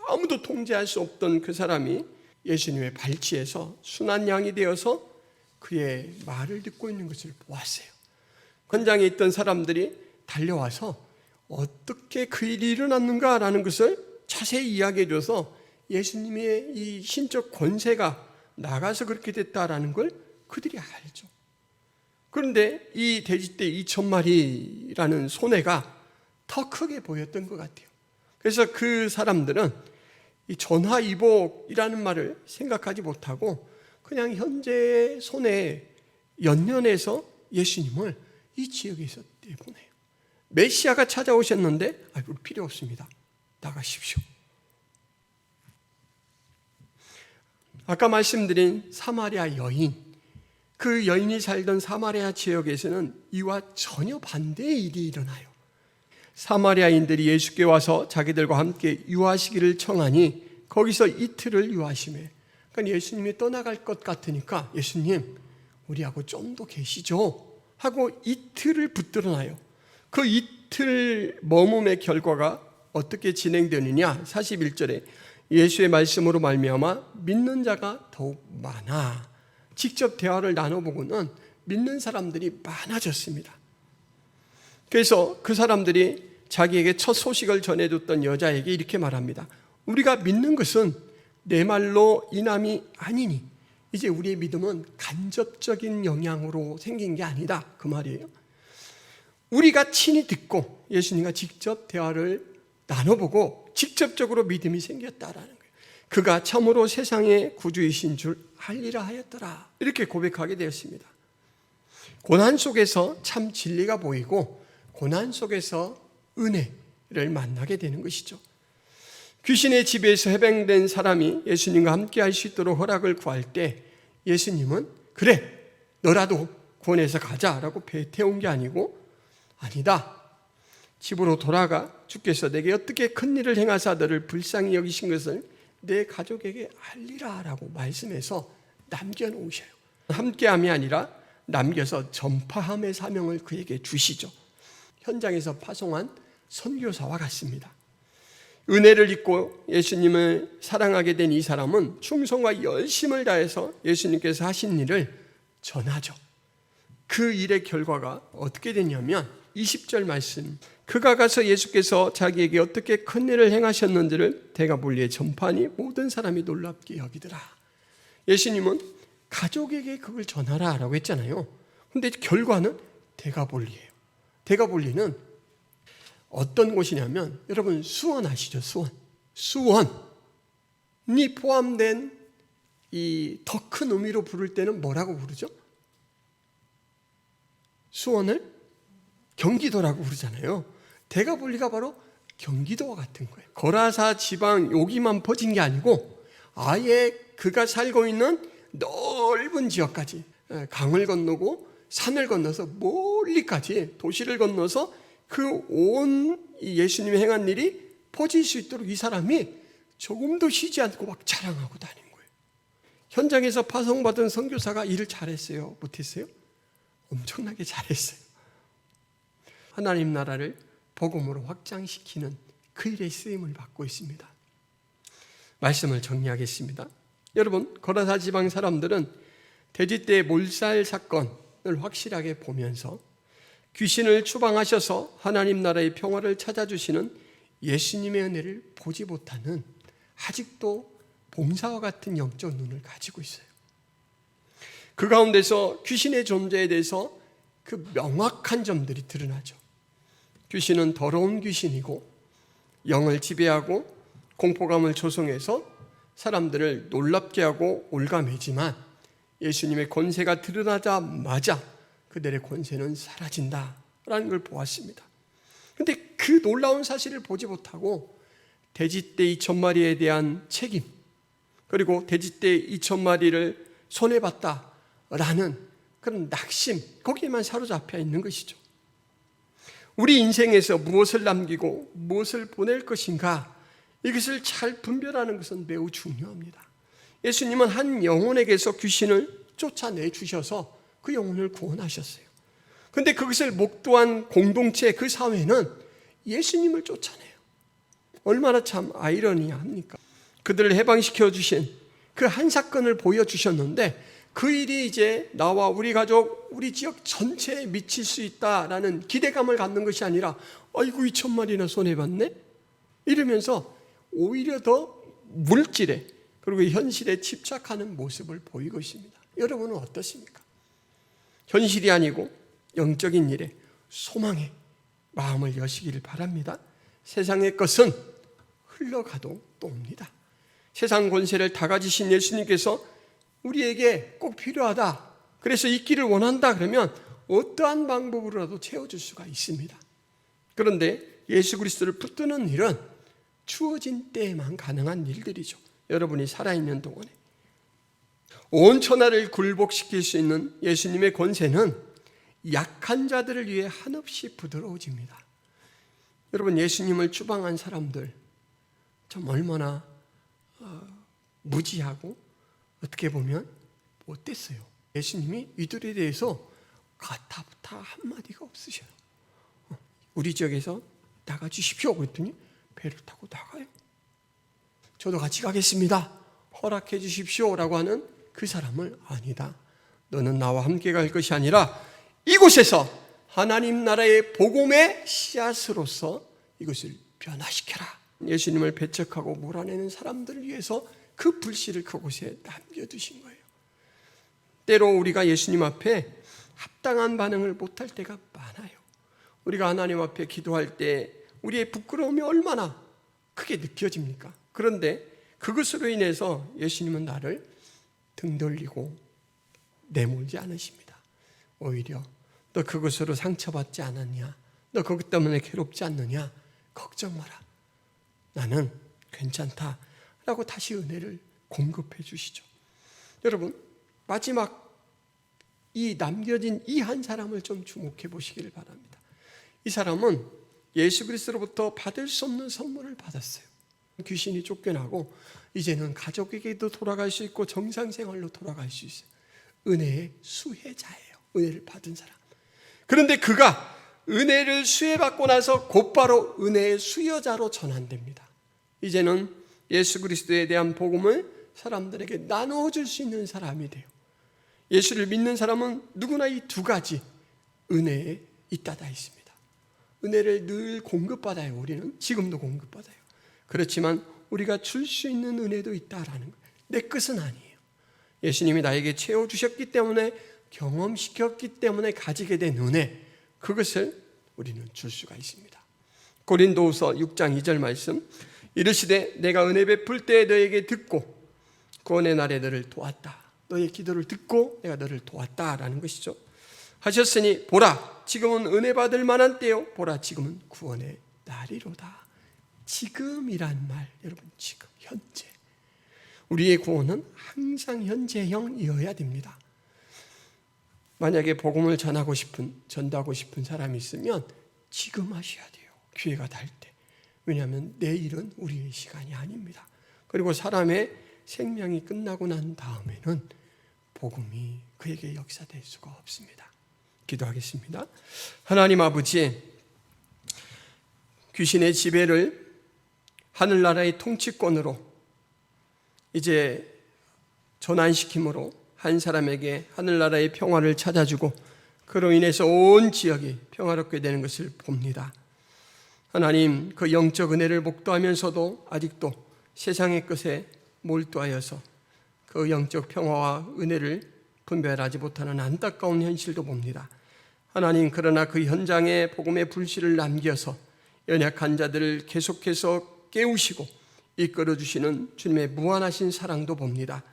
아무도 통제할 수 없던 그 사람이 예수님의 발치에서 순한 양이 되어서 그의 말을 듣고 있는 것을 보았어요. 현장에 있던 사람들이 달려와서 어떻게 그 일이 일어났는가라는 것을 자세히 이야기해줘서 예수님의 이 신적 권세가 나가서 그렇게 됐다라는 걸 그들이 알죠. 그런데 이 돼지떼 2,000마리라는 손해가 더 크게 보였던 것 같아요. 그래서 그 사람들은 이 전화위복이라는 말을 생각하지 못하고 그냥 현재의 손해에 연연해서 예수님을 이 지역에서 내보내요. 메시아가 찾아오셨는데 필요 없습니다, 나가십시오. 아까 말씀드린 사마리아 여인, 그 여인이 살던 사마리아 지역에서는 이와 전혀 반대의 일이 일어나요. 사마리아인들이 예수께 와서 자기들과 함께 유하시기를 청하니 거기서 이틀을 유하시매. 그러니까 예수님이 떠나갈 것 같으니까 예수님 우리하고 좀 더 계시죠 하고 이틀을 붙들어놔요. 그 이틀 머뭅의 결과가 어떻게 진행되느냐, 41절에 예수의 말씀으로 말미암아 믿는 자가 더욱 많아. 직접 대화를 나눠보고는 믿는 사람들이 많아졌습니다. 그래서 그 사람들이 자기에게 첫 소식을 전해줬던 여자에게 이렇게 말합니다. 우리가 믿는 것은 내 말로 인함이 아니니 이제 우리의 믿음은 간접적인 영향으로 생긴 게 아니다, 그 말이에요. 우리가 친히 듣고 예수님과 직접 대화를 나눠보고 직접적으로 믿음이 생겼다라는 거예요. 그가 참으로 세상의 구주이신 줄 알리라 하였더라, 이렇게 고백하게 되었습니다. 고난 속에서 참 진리가 보이고 고난 속에서 은혜를 만나게 되는 것이죠. 귀신의 지배에서 해방된 사람이 예수님과 함께 할 수 있도록 허락을 구할 때 예수님은 그래 너라도 구원해서 가자라고 배태운 게 아니고 아니다, 집으로 돌아가 주께서 내게 어떻게 큰 일을 행하사 너를 불쌍히 여기신 것을 내 가족에게 알리라 라고 말씀해서 남겨놓으셔요. 함께함이 아니라 남겨서 전파함의 사명을 그에게 주시죠. 현장에서 파송한 선교사와 같습니다. 은혜를 입고 예수님을 사랑하게 된 이 사람은 충성과 열심을 다해서 예수님께서 하신 일을 전하죠. 그 일의 결과가 어떻게 됐냐면 20절 말씀, 그가 가서 예수께서 자기에게 어떻게 큰 일을 행하셨는지를 데가볼리에 전파하니 모든 사람이 놀랍게 여기더라. 예수님은 가족에게 그걸 전하라 라고 했잖아요. 근데 결과는 데가볼리예요. 데가볼리는 어떤 곳이냐면, 여러분 수원 아시죠? 수원이 포함된 이 더 큰 의미로 부를 때는 뭐라고 부르죠? 수원을 경기도라고 부르잖아요. 데가볼리가 바로 경기도와 같은 거예요. 거라사 지방 여기만 퍼진 게 아니고 아예 그가 살고 있는 넓은 지역까지, 강을 건너고 산을 건너서 멀리까지 도시를 건너서 그 온 예수님이 행한 일이 퍼질 수 있도록 이 사람이 조금도 쉬지 않고 막 자랑하고 다닌 거예요. 현장에서 파송받은 선교사가 일을 잘했어요? 못했어요? 엄청나게 잘했어요. 하나님 나라를 복음으로 확장시키는 그 일에 쓰임을 받고 있습니다. 말씀을 정리하겠습니다. 여러분, 거라사 지방 사람들은 돼지떼 몰살 사건을 확실하게 보면서 귀신을 추방하셔서 하나님 나라의 평화를 찾아주시는 예수님의 은혜를 보지 못하는 아직도 봉사와 같은 영적 눈을 가지고 있어요. 그 가운데서 귀신의 존재에 대해서 그 명확한 점들이 드러나죠. 귀신은 더러운 귀신이고 영을 지배하고 공포감을 조성해서 사람들을 놀랍게 하고 올가매지만 예수님의 권세가 드러나자마자 그들의 권세는 사라진다라는 걸 보았습니다. 그런데 그 놀라운 사실을 보지 못하고 돼지떼 2,000마리에 대한 책임, 그리고 돼지떼 2,000마리를 손해봤다라는 그런 낙심, 거기에만 사로잡혀 있는 것이죠. 우리 인생에서 무엇을 남기고 무엇을 보낼 것인가, 이것을 잘 분별하는 것은 매우 중요합니다. 예수님은 한 영혼에게서 귀신을 쫓아내 주셔서 그 영혼을 구원하셨어요. 그런데 그것을 목도한 공동체, 그 사회는 예수님을 쫓아내요. 얼마나 참 아이러니합니까? 그들을 해방시켜 주신 그 한 사건을 보여주셨는데 그 일이 이제 나와 우리 가족, 우리 지역 전체에 미칠 수 있다라는 기대감을 갖는 것이 아니라 아이고 2,000마리나 손해봤네? 이러면서 오히려 더 물질에 그리고 현실에 집착하는 모습을 보이고 있습니다. 여러분은 어떻습니까? 현실이 아니고 영적인 일에 소망에 마음을 여시기를 바랍니다. 세상의 것은 흘러가도 또 옵니다. 세상 권세를 다 가지신 예수님께서 우리에게 꼭 필요하다, 그래서 있기를 원한다 그러면 어떠한 방법으로라도 채워줄 수가 있습니다. 그런데 예수 그리스도를 붙드는 일은 주어진 때에만 가능한 일들이죠. 여러분이 살아있는 동안에 온 천하를 굴복시킬 수 있는 예수님의 권세는 약한 자들을 위해 한없이 부드러워집니다. 여러분, 예수님을 추방한 사람들 참 얼마나 무지하고 어떻게 보면 못됐어요. 예수님이 이들에 대해서 가타부타 한마디가 없으셔요. 우리 지역에서 나가 주십시오 그랬더니 배를 타고 나가요. 저도 같이 가겠습니다, 허락해 주십시오 라고 하는 그 사람을 아니다, 너는 나와 함께 갈 것이 아니라 이곳에서 하나님 나라의 복음의 씨앗으로서 이것을 변화시켜라. 예수님을 배척하고 몰아내는 사람들을 위해서 그 불씨를 그곳에 남겨두신 거예요. 때로 우리가 예수님 앞에 합당한 반응을 못할 때가 많아요. 우리가 하나님 앞에 기도할 때 우리의 부끄러움이 얼마나 크게 느껴집니까? 그런데 그것으로 인해서 예수님은 나를 등 돌리고 내몰지 않으십니다. 오히려 너 그것으로 상처받지 않았냐? 너 그것 때문에 괴롭지 않느냐? 걱정 마라, 나는 괜찮다 라고 다시 은혜를 공급해 주시죠. 여러분, 마지막 이 남겨진 이 한 사람을 좀 주목해 보시기를 바랍니다. 이 사람은 예수 그리스도로부터 받을 수 없는 선물을 받았어요. 귀신이 쫓겨나고 이제는 가족에게도 돌아갈 수 있고 정상생활로 돌아갈 수 있어요. 은혜의 수혜자예요. 은혜를 받은 사람. 그런데 그가 은혜를 수혜받고 나서 곧바로 은혜의 수여자로 전환됩니다. 이제는 예수 그리스도에 대한 복음을 사람들에게 나누어줄 수 있는 사람이 돼요. 예수를 믿는 사람은 누구나 이 두 가지 은혜에 있다다 있습니다. 은혜를 늘 공급받아요. 우리는 지금도 공급받아요. 그렇지만 우리가 줄 수 있는 은혜도 있다라는 거예요. 내 것은 아니에요. 예수님이 나에게 채워주셨기 때문에, 경험시켰기 때문에 가지게 된 은혜, 그것을 우리는 줄 수가 있습니다. 고린도후서 6장 2절 말씀, 이르시되 내가 은혜 베풀 때 너에게 듣고 구원의 날에 너를 도왔다. 너의 기도를 듣고 내가 너를 도왔다라는 것이죠. 하셨으니 보라, 지금은 은혜 받을 만한 때요, 보라 지금은 구원의 날이로다. 지금이란 말, 여러분, 지금 현재. 우리의 구원은 항상 현재형이어야 됩니다. 만약에 복음을 전하고 싶은, 전도하고 싶은 사람이 있으면 지금 하셔야 돼요. 기회가 닿을 때. 왜냐하면 내일은 우리의 시간이 아닙니다. 그리고 사람의 생명이 끝나고 난 다음에는 복음이 그에게 역사될 수가 없습니다. 기도하겠습니다. 하나님 아버지, 귀신의 지배를 하늘나라의 통치권으로 이제 전환시킴으로 한 사람에게 하늘나라의 평화를 찾아주고 그로 인해서 온 지역이 평화롭게 되는 것을 봅니다. 하나님, 그 영적 은혜를 목도하면서도 아직도 세상의 것에 몰두하여서 그 영적 평화와 은혜를 분별하지 못하는 안타까운 현실도 봅니다. 하나님, 그러나 그 현장에 복음의 불씨를 남겨서 연약한 자들을 계속해서 깨우시고 이끌어주시는 주님의 무한하신 사랑도 봅니다.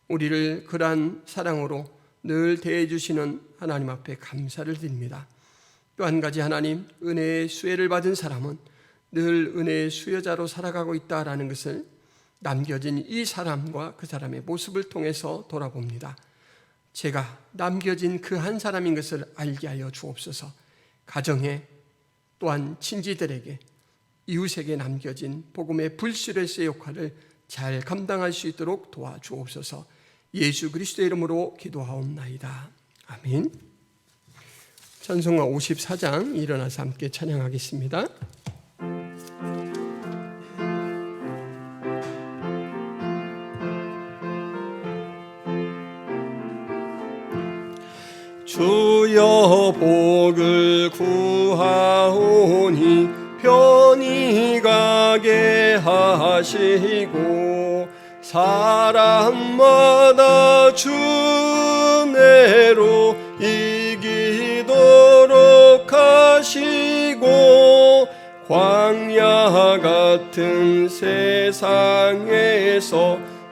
우리를 그러한 사랑으로 늘 대해주시는 하나님 앞에 감사를 드립니다. 또 한 가지, 하나님, 은혜의 수혜를 받은 사람은 늘 은혜의 수여자로 살아가고 있다라는 것을 남겨진 이 사람과 그 사람의 모습을 통해서 돌아봅니다. 제가 남겨진 그 한 사람인 것을 알게 하여 주옵소서. 가정에, 또한 친지들에게, 이웃에게 남겨진 복음의 불씨로서의 역할을 잘 감당할 수 있도록 도와주옵소서. 예수 그리스도의 이름으로 기도하옵나이다. 아멘. 찬송가 54장 일어나서 함께 찬양하겠습니다. 주여 복을 구하오니 편히 가게 하시고 사람마다 주 은혜로 이기도록 하시고 광야 같은 세상에서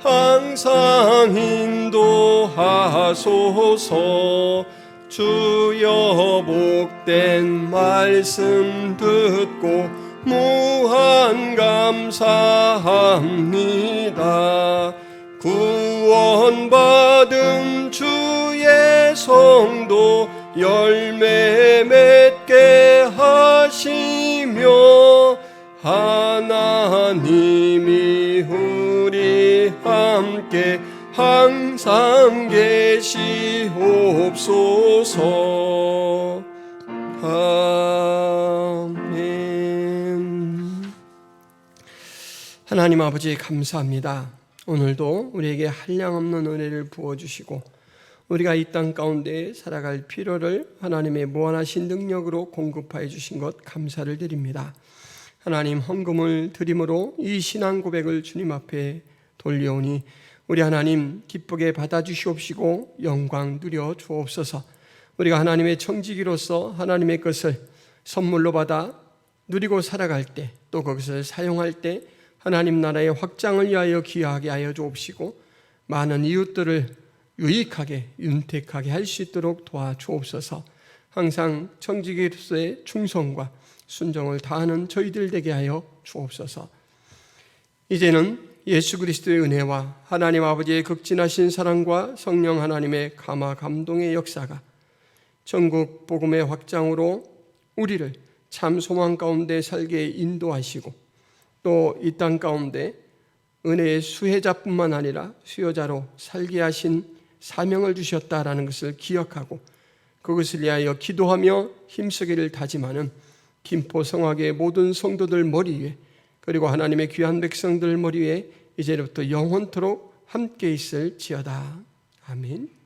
항상 인도하소서. 주여 복된 말씀 듣고 무한 감사합니다. 구원받은 주의 성도 열매 맺게 하시며 하나님이 우리 함께 항상 계시옵소서. 아멘. 하나님 아버지, 감사합니다. 오늘도 우리에게 한량없는 은혜를 부어주시고 우리가 이 땅 가운데 살아갈 필요를 하나님의 무한하신 능력으로 공급하여 주신 것 감사를 드립니다. 하나님, 헌금을 드림으로 이 신앙 고백을 주님 앞에 돌려오니 우리 하나님 기쁘게 받아주시옵시고 영광 누려 주옵소서. 우리가 하나님의 청지기로서 하나님의 것을 선물로 받아 누리고 살아갈 때, 또 그것을 사용할 때 하나님 나라의 확장을 위하여 기여하게 하여 주옵시고 많은 이웃들을 유익하게 윤택하게 할 수 있도록 도와주옵소서. 항상 청지기로서의 충성과 순종을 다하는 저희들 되게 하여 주옵소서. 이제는 예수 그리스도의 은혜와 하나님 아버지의 극진하신 사랑과 성령 하나님의 감화 감동의 역사가 전국 복음의 확장으로 우리를 참 소망 가운데 살게 인도하시고 또 이 땅 가운데 은혜의 수혜자뿐만 아니라 수요자로 살게 하신 사명을 주셨다라는 것을 기억하고 그것을 위하여 기도하며 힘쓰기를 다짐하는 김포 성화교의 모든 성도들 머리 위에 그리고 하나님의 귀한 백성들 머리 위에 이제부터 영원토록 함께 있을지어다. 아멘.